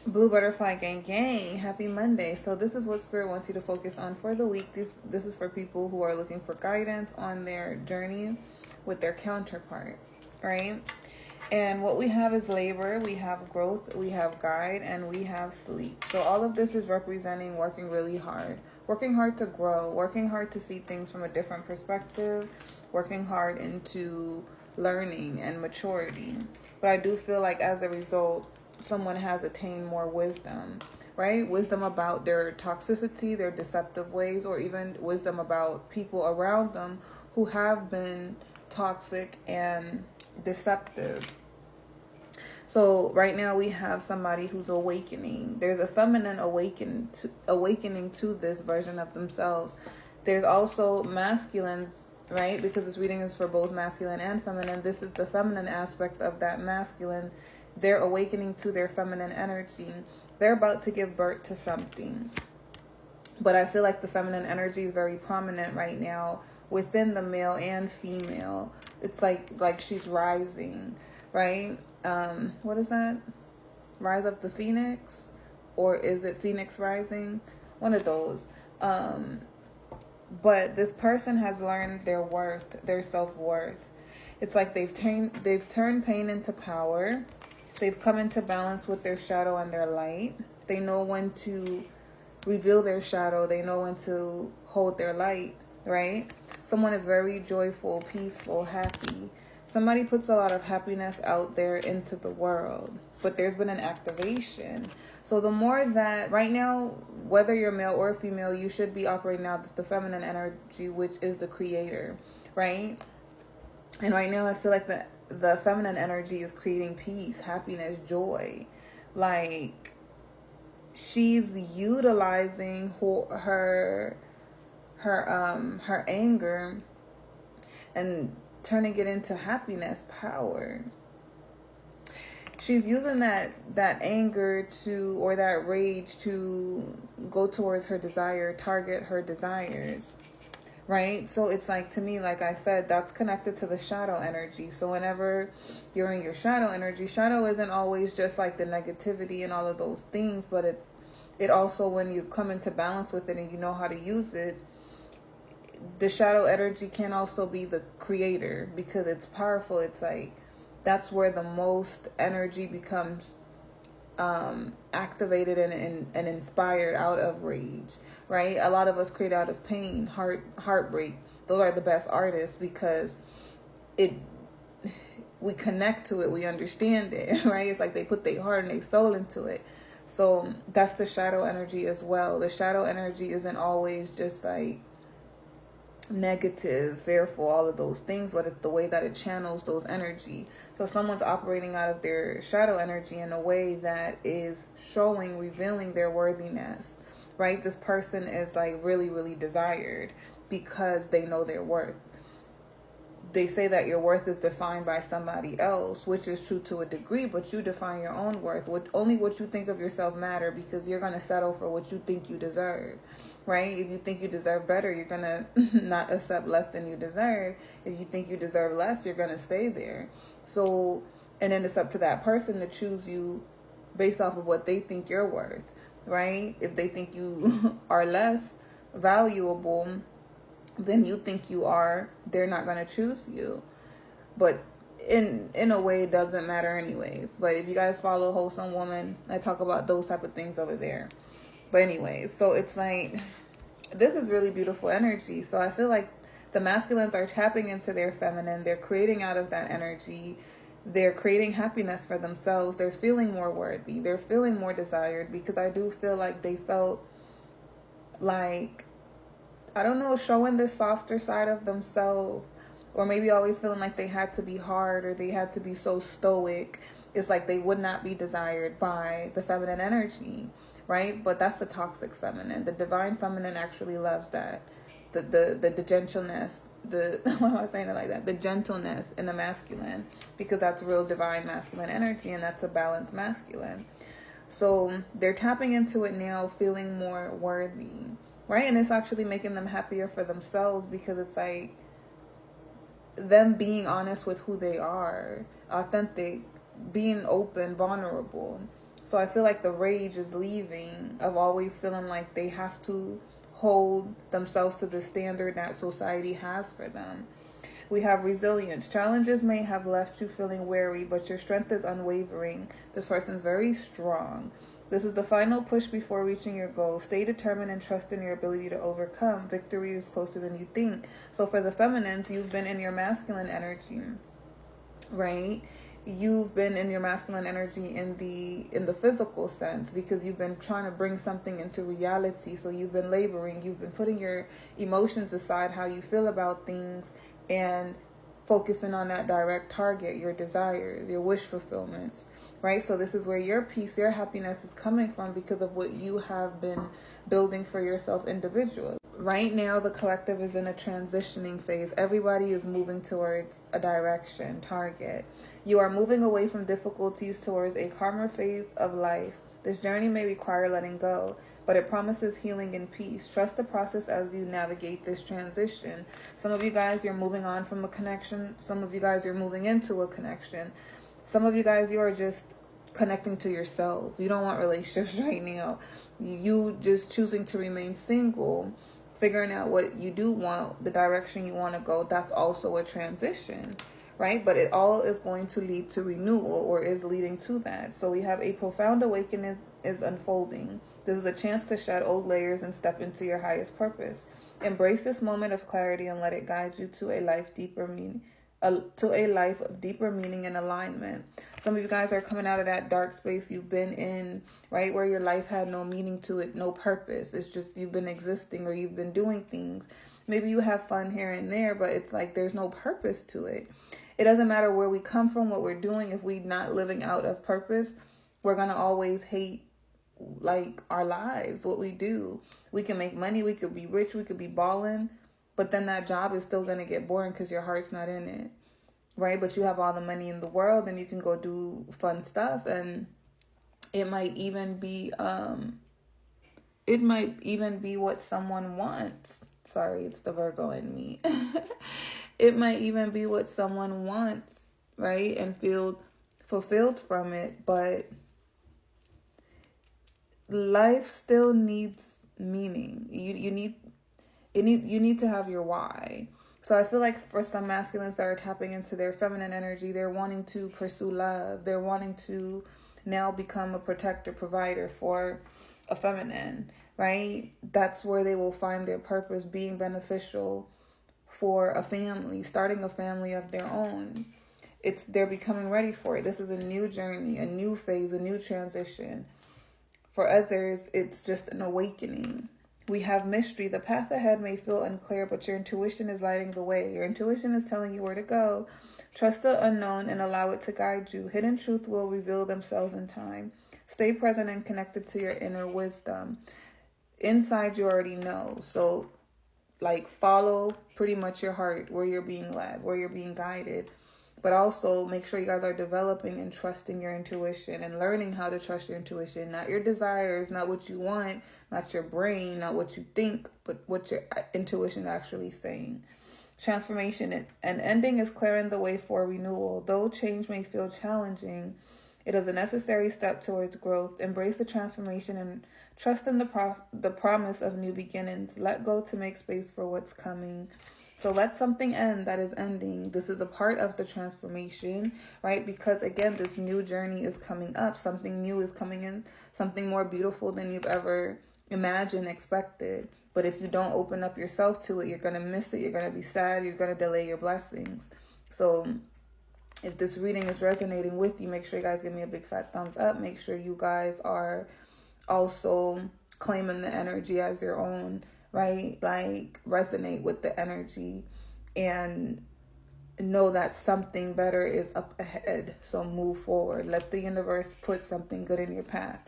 Blue Butterfly Gang Gang, happy Monday. So this is what Spirit wants you to focus on for the week. This is for people who are looking for guidance on their journey with their counterpart, right? And what we have is labor, we have growth, we have guide, and we have sleep. So all of this is representing working really hard. Working hard to grow, working hard to see things from a different perspective, working hard into learning and maturity. But I do feel like as a result, someone has attained more wisdom, right? Wisdom about their toxicity, their deceptive ways, or even wisdom about people around them who have been toxic and deceptive. So right now we have somebody who's awakening. There's a feminine awakening to this version of themselves. There's also masculines, right? Because this reading is for both masculine and feminine. This is the feminine aspect of that masculine. They're awakening to their feminine energy. They're about to give birth to something. But I feel like the feminine energy is very prominent right now within the male and female. It's like she's rising, right? What is that? Rise of the Phoenix? Or is it Phoenix Rising? One of those. But this person has learned their worth, their self-worth. It's like they've turned pain into power. They've come into balance with their shadow and their light. They know when to reveal their shadow. They know when to hold their light, right? Someone is very joyful, peaceful, happy. Somebody puts a lot of happiness out there into the world, but there's been an activation. So the more that right now, whether you're male or female, you should be operating out of the feminine energy, which is the creator, right? And right now I feel like the feminine energy is creating peace, happiness, joy. Like she's utilizing her anger and turning it into happiness, power. She's using that anger or that rage to go towards her desire, target her desires. Right? So it's like, to me, like I said, that's connected to the shadow energy. So whenever you're in your shadow energy, shadow isn't always just like the negativity and all of those things, but it also, when you come into balance with it and you know how to use it, the shadow energy can also be the creator because it's powerful. It's like, that's where the most energy becomes activated and inspired out of rage, right? A lot of us create out of pain, heartbreak. Those are the best artists because we connect to it, we understand it, right? It's like they put their heart and their soul into it. So that's the shadow energy as well. The shadow energy isn't always just like negative, fearful, all of those things, but it's the way that it channels those energy. So someone's operating out of their shadow energy in a way that is revealing their worthiness, right? This person is like really, really desired because they know their worth. They say that your worth is defined by somebody else, which is true to a degree, but you define your own worth. Only what you think of yourself matter, because you're going to settle for what you think you deserve, right? If you think you deserve better, you're going to not accept less than you deserve. If you think you deserve less, you're going to stay there. So, and then it's up to that person to choose you based off of what they think you're worth, right? If they think you are less valuable than you think you are, they're not going to choose you. But in a way, it doesn't matter anyways. But if you guys follow Wholesome Woman, I talk about those type of things over there. But anyways, so it's like, this is really beautiful energy. So I feel like the masculines are tapping into their feminine. They're creating out of that energy. They're creating happiness for themselves. They're feeling more worthy. They're feeling more desired, because I do feel like they felt like, I don't know, showing the softer side of themselves, or maybe always feeling like they had to be hard or they had to be so stoic. It's like they would not be desired by the feminine energy, right? But that's the toxic feminine. The divine feminine actually loves that. The gentleness, why am I saying it like that? The gentleness in the masculine, because that's real divine masculine energy, and that's a balanced masculine. So they're tapping into it now, feeling more worthy, right? And it's actually making them happier for themselves, because it's like them being honest with who they are, authentic, being open, vulnerable. So I feel like the rage is leaving, of always feeling like they have to hold themselves to the standard that society has for them. We have resilience. Challenges may have left you feeling weary, but your strength is unwavering. This person's very strong. This is the final push before reaching your goal. Stay determined and trust in your ability to overcome. Victory is closer than you think. So for the feminines, you've been in your masculine energy, right? You've been in your masculine energy in the physical sense, because you've been trying to bring something into reality. So you've been laboring, you've been putting your emotions aside, how you feel about things, and focusing on that direct target, your desires, your wish fulfillments, right? So this is where your peace, your happiness is coming from, because of what you have been building for yourself individually. Right now, the collective is in a transitioning phase. Everybody is moving towards a direction, target. You are moving away from difficulties towards a calmer phase of life. This journey may require letting go, but it promises healing and peace. Trust the process as you navigate this transition. Some of you guys, you're moving on from a connection. Some of you guys, you're moving into a connection. Some of you guys, you are just connecting to yourself. You don't want relationships right now. You just choosing to remain single, figuring out what you do want, the direction you want to go. That's also a transition, right? But it all is going to lead to renewal, or is leading to that. So we have a profound awakening is unfolding. This is a chance to shed old layers and step into your highest purpose. Embrace this moment of clarity and let it guide you to a life deeper meaning. To a life of deeper meaning and alignment. Some of you guys are coming out of that dark space you've been in, right, where your life had no meaning to it, no purpose. It's just you've been existing, or you've been doing things. Maybe you have fun here and there, but it's like there's no purpose to it. It doesn't matter where we come from, what we're doing. If we're not living out of purpose, we're going to always hate like our lives, what we do. We can make money, we could be rich, we could be balling, but then that job is still going to get boring because your heart's not in it, right? But you have all the money in the world, and you can go do fun stuff, and it might even be what someone wants. Sorry, it's the Virgo in me. It might even be what someone wants, right? And feel fulfilled from it, but life still needs meaning. You need to have your why. So I feel like for some masculines that are tapping into their feminine energy, they're wanting to pursue love. They're wanting to now become a protector, provider for a feminine, right? That's where they will find their purpose, being beneficial for a family, starting a family of their own. They're becoming ready for it. This is a new journey, a new phase, a new transition. For others, it's just an awakening. We have mystery. The path ahead may feel unclear, but your intuition is lighting the way. Your intuition is telling you where to go. Trust the unknown and allow it to guide you. Hidden truth will reveal themselves in time. Stay present and connected to your inner wisdom. Inside, you already know. So, follow pretty much your heart, where you're being led, where you're being guided. But also make sure you guys are developing and trusting your intuition and learning how to trust your intuition, not your desires, not what you want, not your brain, not what you think, but what your intuition actually saying. Transformation and ending is clearing the way for renewal. Though change may feel challenging, it is a necessary step towards growth. Embrace the transformation and trust in the promise of new beginnings. Let go to make space for what's coming. So let something end that is ending. This is a part of the transformation, right? Because again, this new journey is coming up. Something new is coming in, something more beautiful than you've ever imagined, expected. But if you don't open up yourself to it, you're going to miss it. You're going to be sad. You're going to delay your blessings. So if this reading is resonating with you, make sure you guys give me a big fat thumbs up. Make sure you guys are also claiming the energy as your own, right? Resonate with the energy and know that something better is up ahead. So move forward. Let the universe put something good in your path.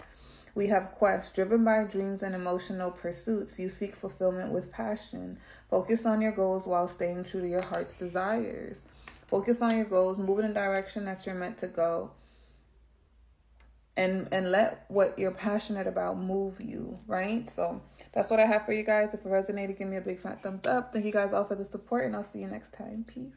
We have quest. Driven by dreams and emotional pursuits, you seek fulfillment with passion. Focus on your goals while staying true to your heart's desires. Focus on your goals. Move in the direction that you're meant to go. And let what you're passionate about move you, right? So that's what I have for you guys. If it resonated, give me a big fat thumbs up. Thank you guys all for the support, and I'll see you next time. Peace.